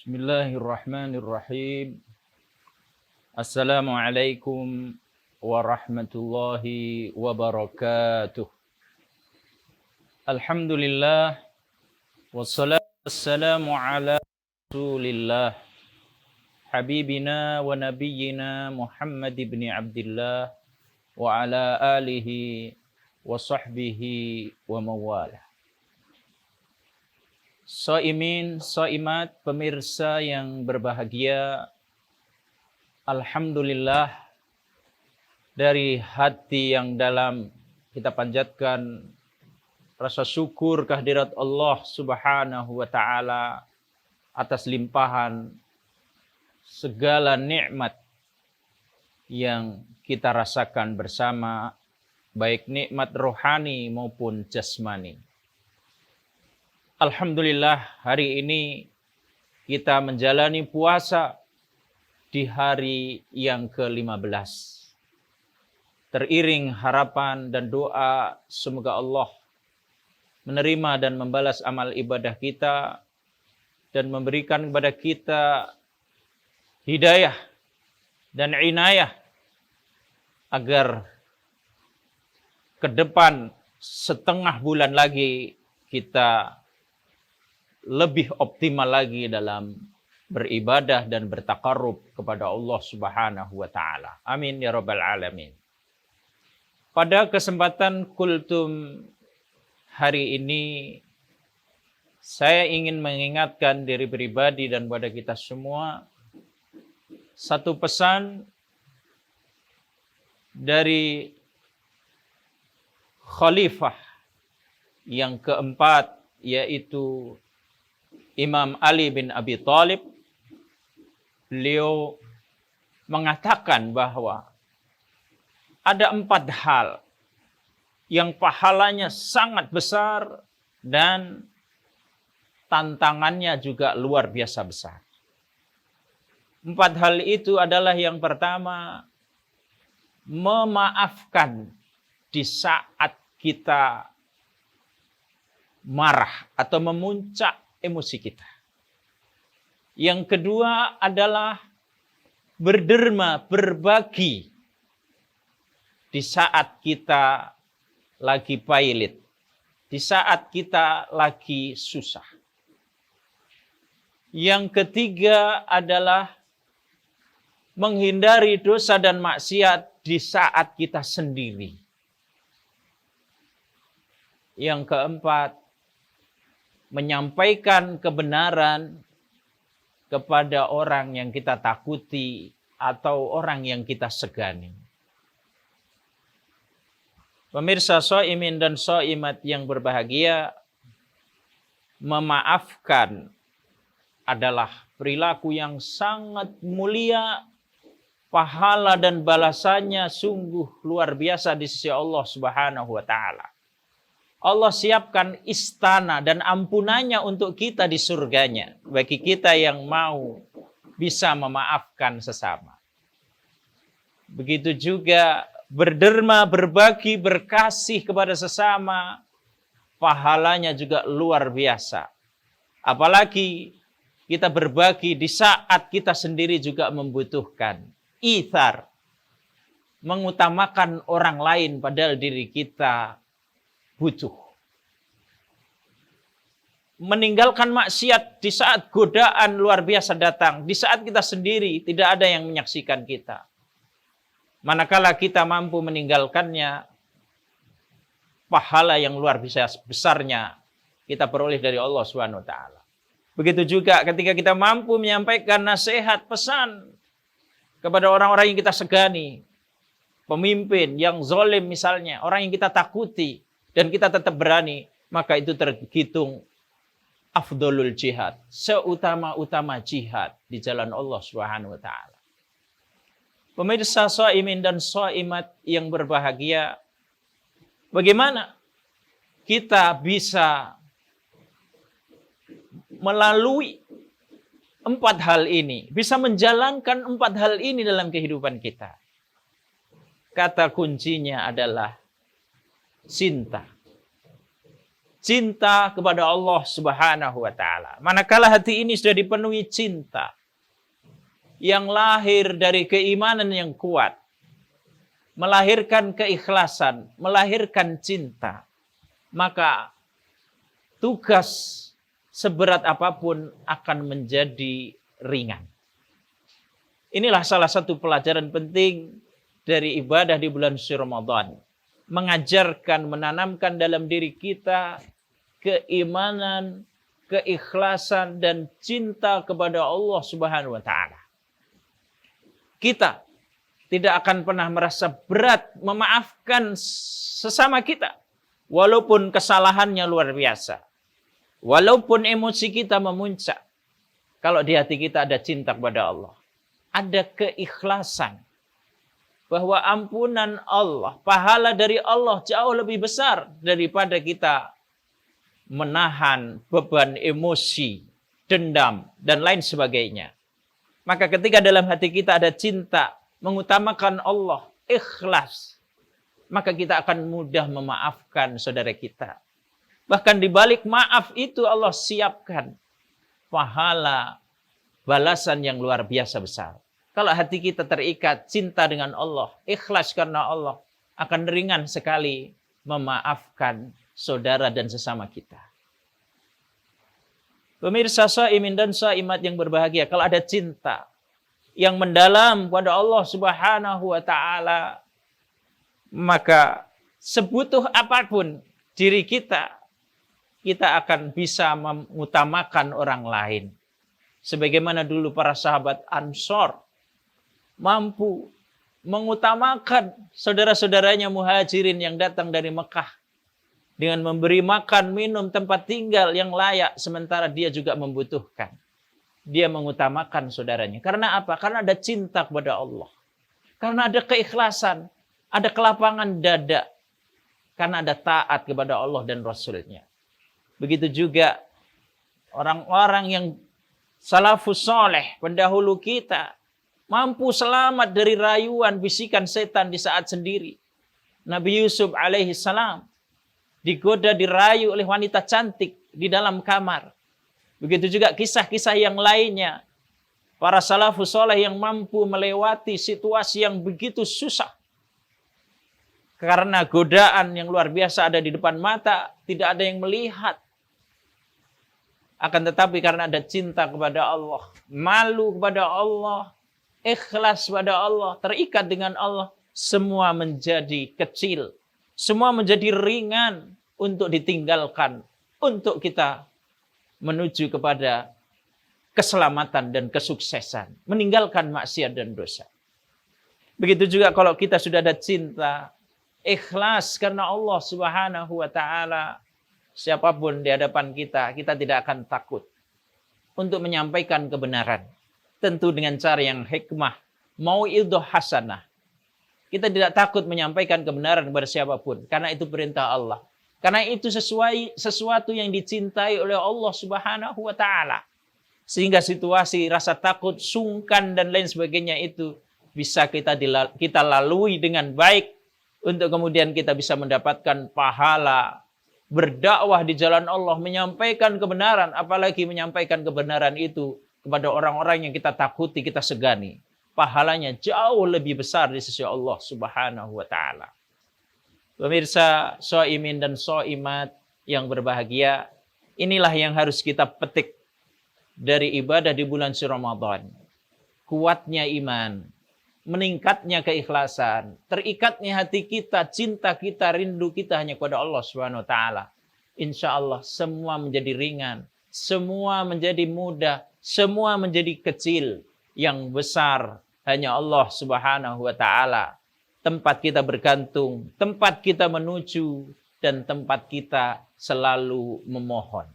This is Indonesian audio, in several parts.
Bismillahirrahmanirrahim. Assalamualaikum warahmatullahi wabarakatuh. Alhamdulillah wassalatu wassalamu ala Rasulillah habibina wa nabiyyina Muhammad ibn Abdullah wa ala alihi wa sahbihi wa mawalah. Shaimin, shaimat, pemirsa yang berbahagia, alhamdulillah dari hati yang dalam kita panjatkan rasa syukur kehadirat Allah Subhanahu wa taala atas limpahan segala nikmat yang kita rasakan bersama, baik nikmat rohani maupun jasmani. Alhamdulillah hari ini kita menjalani puasa di hari yang ke-15. Teriring harapan dan doa semoga Allah menerima dan membalas amal ibadah kita dan memberikan kepada kita hidayah dan inayah agar ke depan setengah bulan lagi kita lebih optimal lagi dalam beribadah dan bertakarrub kepada Allah Subhanahu wa taala. Amin ya rabbal alamin. Pada kesempatan kultum hari ini saya ingin mengingatkan diri pribadi dan kepada kita semua satu pesan dari khalifah yang keempat, yaitu Imam Ali bin Abi Thalib. Beliau mengatakan bahwa ada 4 hal yang pahalanya sangat besar dan tantangannya juga luar biasa besar. 4 hal itu adalah yang pertama, memaafkan di saat kita marah atau memuncak emosi kita. Yang kedua adalah berderma, berbagi di saat kita lagi pailit, di saat kita lagi susah. Yang ketiga adalah menghindari dosa dan maksiat di saat kita sendiri. Yang keempat, menyampaikan kebenaran kepada orang yang kita takuti atau orang yang kita segani. Pemirsa shaimin dan shaimat yang berbahagia, memaafkan adalah perilaku yang sangat mulia, pahala dan balasannya sungguh luar biasa di sisi Allah Subhanahu wa taala. Allah siapkan istana dan ampunannya untuk kita di surganya. Bagi kita yang mau bisa memaafkan sesama. Begitu juga berderma, berbagi, berkasih kepada sesama. Pahalanya juga luar biasa. Apalagi kita berbagi di saat kita sendiri juga membutuhkan. Ithar. Mengutamakan orang lain padahal diri kita butuh. Meninggalkan maksiat di saat godaan luar biasa datang. Di saat kita sendiri tidak ada yang menyaksikan kita. Manakala kita mampu meninggalkannya, pahala yang luar biasa besarnya kita peroleh dari Allah Subhanahu wa taala. Begitu juga ketika kita mampu menyampaikan nasihat, pesan kepada orang-orang yang kita segani. Pemimpin yang zalim misalnya, orang yang kita takuti, dan kita tetap berani, maka itu terhitung afdolul jihad, seutama-utama jihad di jalan Allah Subhanahu wa taala. Pemirsa shaimin dan shaimat yang berbahagia, bagaimana kita bisa melalui 4 hal ini, bisa menjalankan 4 hal ini dalam kehidupan kita? Kata kuncinya adalah cinta. cinta kepada Allah Subhanahu wa taala. Manakala hati ini sudah dipenuhi cinta yang lahir dari keimanan yang kuat, melahirkan keikhlasan, melahirkan cinta, maka tugas seberat apapun akan menjadi ringan. Inilah salah satu pelajaran penting dari ibadah di bulan suci Ramadan. Mengajarkan, menanamkan dalam diri kita keimanan, keikhlasan, dan cinta kepada Allah Subhanahu wa taala. Kita tidak akan pernah merasa berat memaafkan sesama kita, walaupun kesalahannya luar biasa. Walaupun emosi kita memuncak, kalau di hati kita ada cinta kepada Allah, ada keikhlasan, bahwa ampunan Allah, pahala dari Allah jauh lebih besar daripada kita menahan beban emosi, dendam, dan lain sebagainya. Maka ketika dalam hati kita ada cinta, mengutamakan Allah, ikhlas, maka kita akan mudah memaafkan saudara kita. Bahkan di balik maaf itu Allah siapkan pahala balasan yang luar biasa besar. Kalau hati kita terikat cinta dengan Allah, ikhlas karena Allah, akan ringan sekali memaafkan saudara dan sesama kita. Pemirsa shaimin dan shaimat yang berbahagia, kalau ada cinta yang mendalam pada Allah Subhanahu wa taala, maka sebutuh apapun diri kita akan bisa mengutamakan orang lain. Sebagaimana dulu para sahabat Ansor mampu mengutamakan saudara-saudaranya muhajirin yang datang dari Mekah dengan memberi makan, minum, tempat tinggal yang layak, sementara dia juga membutuhkan. Dia mengutamakan saudaranya. Karena apa? Karena ada cinta kepada Allah. Karena ada keikhlasan, ada kelapangan dada. Karena ada taat kepada Allah dan Rasul-Nya. Begitu juga orang-orang yang salafus soleh, pendahulu kita, mampu selamat dari rayuan bisikan setan di saat sendiri. Nabi Yusuf alaihi salam digoda, dirayu oleh wanita cantik di dalam kamar. Begitu juga kisah-kisah yang lainnya. Para salafus soleh yang mampu melewati situasi yang begitu susah. Karena godaan yang luar biasa ada di depan mata, tidak ada yang melihat. Akan tetapi karena ada cinta kepada Allah, malu kepada Allah, ikhlas pada Allah, terikat dengan Allah, semua menjadi kecil. Semua menjadi ringan untuk ditinggalkan. Untuk kita menuju kepada keselamatan dan kesuksesan. Meninggalkan maksiat dan dosa. Begitu juga kalau kita sudah ada cinta, ikhlas karena Allah Subhanahu wa taala, siapapun di hadapan kita, kita tidak akan takut untuk menyampaikan kebenaran. Tentu dengan cara yang hikmah, mau'idhah hasanah. Kita tidak takut menyampaikan kebenaran kepada siapapun, karena itu perintah Allah. Karena itu sesuatu yang dicintai oleh Allah Subhanahu wa taala. Sehingga situasi rasa takut, sungkan dan lain sebagainya itu bisa kita lalui dengan baik untuk kemudian kita bisa mendapatkan pahala berdakwah di jalan Allah, menyampaikan kebenaran, apalagi menyampaikan kebenaran itu kepada orang-orang yang kita takuti, kita segani. Pahalanya jauh lebih besar di sisi Allah Subhanahu wa taala. Pemirsa shaimin dan shaimat yang berbahagia, inilah yang harus kita petik dari ibadah di bulan suci Ramadan. Kuatnya iman, meningkatnya keikhlasan, terikatnya hati kita, cinta kita, rindu kita hanya kepada Allah Subhanahu wa taala. Insya Allah semua menjadi ringan, semua menjadi mudah, semua menjadi kecil. Yang besar hanya Allah Subhanahu wa taala. Tempat kita bergantung, tempat kita menuju, dan tempat kita selalu memohon.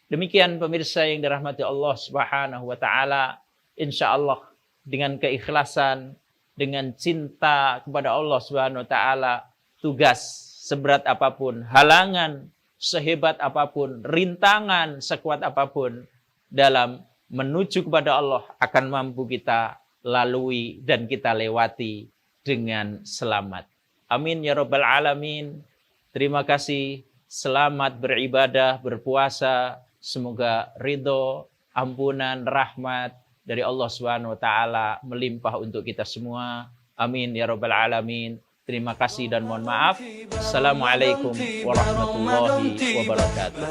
Demikian pemirsa yang dirahmati Allah Subhanahu wa taala, insya Allah dengan keikhlasan, dengan cinta kepada Allah Subhanahu wa taala, tugas seberat apapun, halangan sehebat apapun, rintangan sekuat apapun dalam menuju kepada Allah akan mampu kita lalui dan kita lewati dengan selamat. Amin ya rabbal alamin. Terima kasih. selamat beribadah, berpuasa. Semoga ridho, ampunan, rahmat dari Allah Subhanahu wa taala melimpah untuk kita semua. Amin ya rabbal alamin. Terima kasih dan mohon maaf. Assalamualaikum warahmatullahi wabarakatuh.